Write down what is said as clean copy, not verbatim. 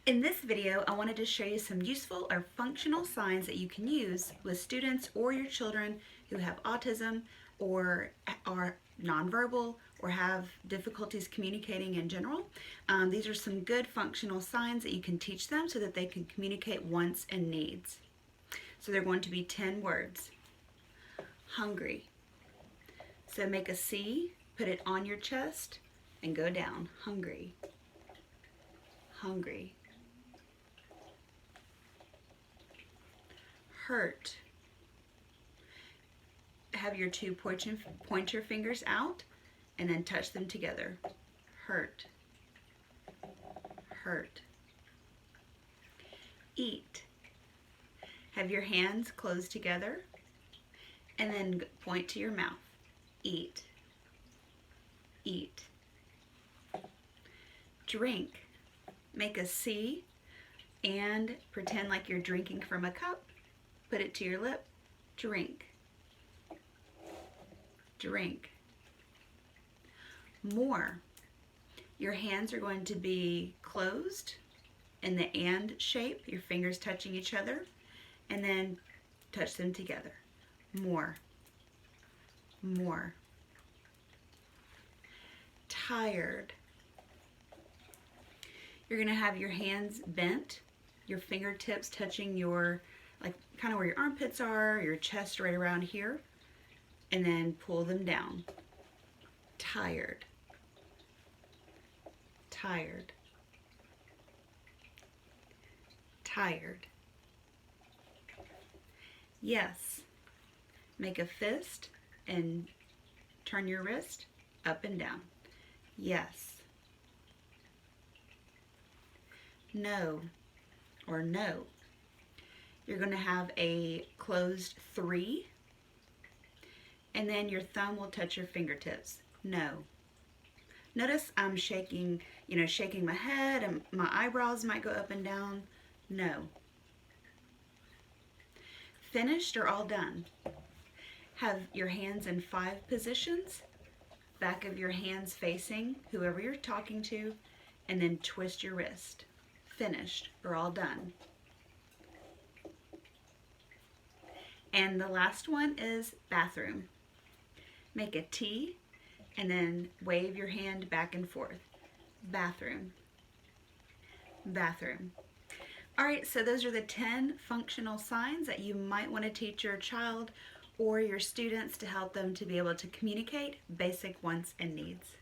In this video, I wanted to show you some useful or functional signs that you can use with students or your children who have autism or are nonverbal or have difficulties communicating in general. These are some good functional signs that you can teach them so that they can communicate wants and needs. So they're going to be 10 words. Hungry. So make a C, put it on your chest, and go down. Hungry. Hungry. Hurt. Have your two pointer fingers out and then touch them together. Hurt. Hurt. Eat. Have your hands closed together and then point to your mouth. Eat. Eat. Drink. Make a C and pretend like you're drinking from a cup. Put it to your lip. Drink. Drink. More. Your hands are going to be closed in the and shape, your fingers touching each other, and then touch them together. More. More. Tired. You're going to have your hands bent, your fingertips touching your, like kind of where your armpits are, your chest right around here, and then pull them down. Tired. Tired. Tired. Yes. Make a fist and turn your wrist up and down. Yes. No or no. You're going to have a closed 3 and then your thumb will touch your fingertips. No. Notice I'm shaking, shaking my head and my eyebrows might go up and down. No. Finished or all done? Have your hands in 5 positions, back of your hands facing whoever you're talking to, and then twist your wrist. Finished or all done. And the last one is bathroom. Make a T and then wave your hand back and forth. Bathroom. Bathroom. All right, so those are the 10 functional signs that you might want to teach your child or your students to help them to be able to communicate basic wants and needs.